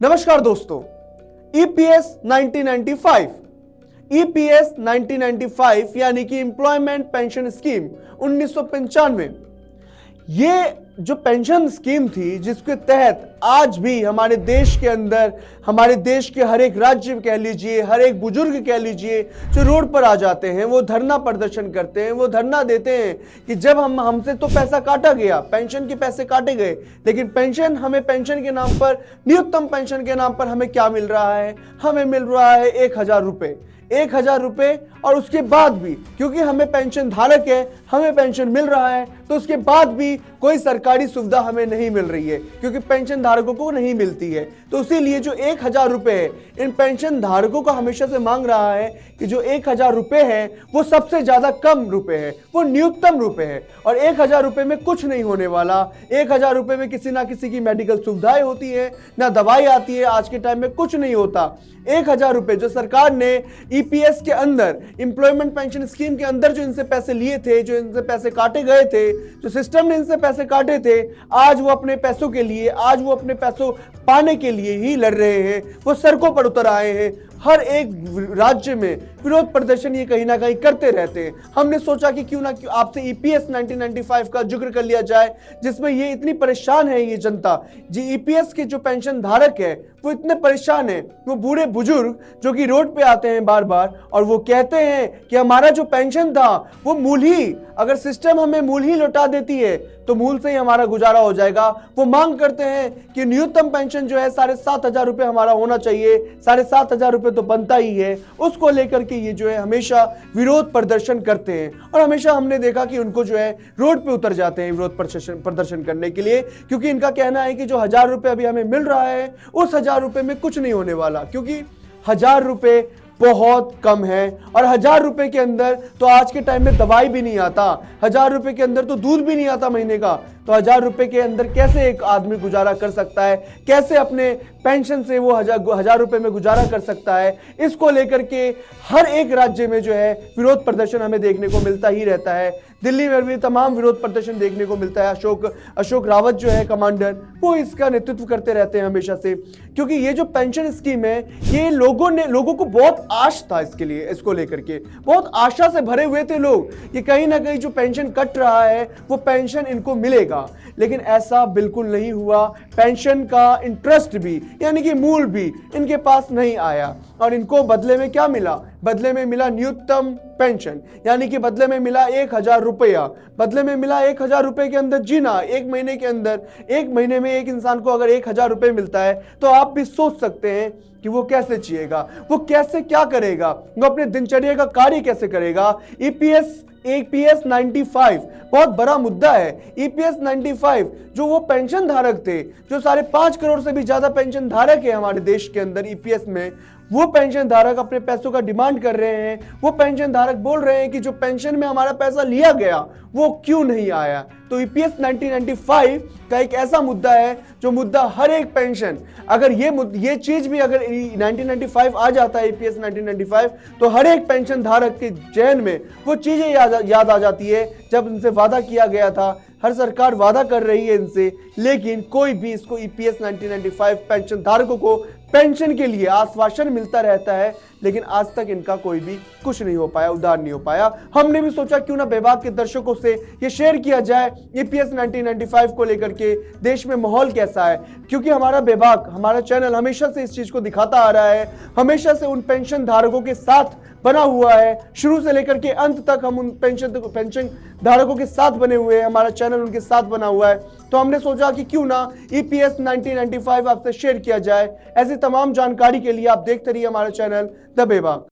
नमस्कार दोस्तों, EPS 1995 EPS 1995 यानी कि एम्प्लॉयमेंट पेंशन स्कीम 1995। ये जो पेंशन स्कीम थी जिसके तहत आज भी हमारे देश के अंदर, हमारे देश के हर एक राज्य कह लीजिए, हर एक बुजुर्ग कह लीजिए, जो रोड पर आ जाते हैं, वो धरना प्रदर्शन करते हैं, वो धरना देते हैं कि जब हमसे तो पैसा काटा गया, पेंशन के पैसे काटे गए, लेकिन पेंशन, हमें पेंशन के नाम पर, न्यूनतम पेंशन के नाम पर हमें क्या मिल रहा है? हमें मिल रहा है 1000 रुपए, 1000 रुपए। और उसके बाद भी क्योंकि हमें पेंशन धारक है, हमें पेंशन मिल रहा है, तो उसके बाद भी कोई सरकारी सुविधा हमें नहीं मिल रही है क्योंकि पेंशन धारकों को नहीं मिलती है। तो इसीलिए जो 1000 रुपए है, इन पेंशन धारकों को हमेशा से मांग रहा है कि जो 1000 रुपए है वो सबसे ज्यादा कम रुपए है, वो न्यूनतम रुपए है। और 1000 रुपए में कुछ नहीं होने वाला। 1000 रुपए में किसी ना किसी की मेडिकल सुविधाएं होती है, ना दवाई आती है, आज के टाइम में कुछ नहीं होता। 1000 रुपए जो सरकार ने ईपीएस के अंदर, एम्प्लॉयमेंट पेंशन स्कीम के अंदर जो इनसे पैसे लिए थे, जो इनसे पैसे काटे गए थे, जो सिस्टम ने इनसे पैसे काटे थे, आज वो अपने पैसों के लिए, आज वो अपने पैसों पाने के लिए ही लड़ रहे हैं। वो सड़कों पर उतर आए हैं। हर एक राज्य में विरोध प्रदर्शन ये कहीं ना कहीं करते रहते हैं। हमने सोचा कि क्यों आपसे ईपीएस 1995 का जिक्र कर लिया जाए, जिसमें ये इतनी परेशान है, ये जनता जी, ईपीएस के जो पेंशन धारक है वो इतने परेशान है, वो बूढ़े बुजुर्ग जो कि रोड पे आते हैं बार बार और वो कहते हैं कि हमारा जो पेंशन था वो मूल ही, अगर सिस्टम हमें मूल ही लौटा देती है तो मूल से ही हमारा गुजारा हो जाएगा। वो मांग करते हैं कि न्यूनतम पेंशन जो है 7500 रुपए हमारा होना चाहिए, 7500 रुपए तो बनता ही है। उसको लेकर के ये जो है हमेशा विरोध प्रदर्शन करते हैं और हमेशा हमने देखा कि उनको जो है रोड पे उतर जाते हैं विरोध प्रदर्शन करने के लिए, क्योंकि इनका कहना है कि जो 1000 रुपए अभी हमें मिल रहा है उस 1000 रुपए में कुछ नहीं होने वाला, क्योंकि 1000 रुपए बहुत कम है। और 1000 रुपए के अंदर तो आज के टाइम में दवाई भी नहीं आता, 1000 रुपए के अंदर तो दूध भी नहीं आता महीने का। तो 1000 रुपए के अंदर कैसे एक आदमी गुजारा कर सकता है, कैसे अपने पेंशन से वो 1000 रुपए में गुजारा कर सकता है? इसको लेकर के हर एक राज्य में जो है विरोध प्रदर्शन हमें देखने को मिलता ही रहता है। दिल्ली में भी तमाम विरोध प्रदर्शन देखने को मिलता है। अशोक रावत जो है कमांडर, वो इसका नेतृत्व करते रहते हैं हमेशा से, क्योंकि ये जो पेंशन स्कीम है, ये लोगों को बहुत आश था इसके लिए, इसको लेकर के बहुत आशा से भरे हुए थे लोग कि कहीं ना कहीं जो पेंशन कट रहा है वो पेंशन इनको मिलेगा, लेकिन ऐसा बिल्कुल नहीं हुआ। पेंशन का इंटरेस्ट भी यानी कि मूल भी इनके पास नहीं आया और इनको बदले में क्या मिला? बदले में मिला न्यूनतम पेंशन, यानी कि बदले में मिला 1000 रुपया, बदले में मिला 1000 रुपए के अंदर जीना। एक महीने के अंदर, एक महीने में एक इंसान को अगर 1000 रुपए मिलता है तो आप भी सोच सकते हैं कि वो कैसे जिएगा, वो कैसे क्या करेगा, वो अपने दिनचर्या का कार्य कैसे करेगा। ईपीएस 95 बहुत बड़ा मुद्दा है। ईपीएस 95 जो वो पेंशन धारक थे, जो 5.5 करोड़ से भी ज्यादा पेंशन धारक है हमारे देश के अंदर ईपीएस में, वो पेंशन धारक अपने पैसों का डिमांड कर रहे हैं। वो पेंशन धारक बोल रहे हैं कि जो पेंशन में हमारा पैसा लिया गया वो क्यों नहीं आया। तो ईपीएस 1995 का एक ऐसा मुद्दा है जो मुद्दा हर एक पेंशन, अगर ये चीज भी अगर 1995 आ जाता है, ईपीएस 1995, तो हर एक पेंशन धारक के जहन में वो चीजें याद आ जाती है जब इनसे वादा किया गया था। हर सरकार वादा कर रही है इनसे, लेकिन कोई भी इसको ईपीएस 1995 पेंशन धारकों को पेंशन के लिए आश्वासन मिलता रहता है, लेकिन आज तक इनका कोई भी कुछ नहीं हो पाया, उद्धार नहीं हो पाया। हमने भी सोचा क्यों ना बेबाक के दर्शकों से ये शेयर किया जाए ईपीएस 1995 को लेकर के देश में माहौल कैसा है, क्योंकि हमारा बेबाक, हमारा चैनल हमेशा से इस चीज को दिखाता आ रहा है, हमेशा से उन पेंशन धारकों के साथ बना हुआ है। शुरू से लेकर के अंत तक हम उन पेंशन धारकों के साथ बने हुए हैं, हमारा चैनल उनके साथ बना हुआ है। तो हमने सोचा कि क्यों ना ईपीएस 1995 आपसे शेयर किया जाए। ऐसी तमाम जानकारी के लिए आप देखते रहिए हमारा चैनल द बेबाक।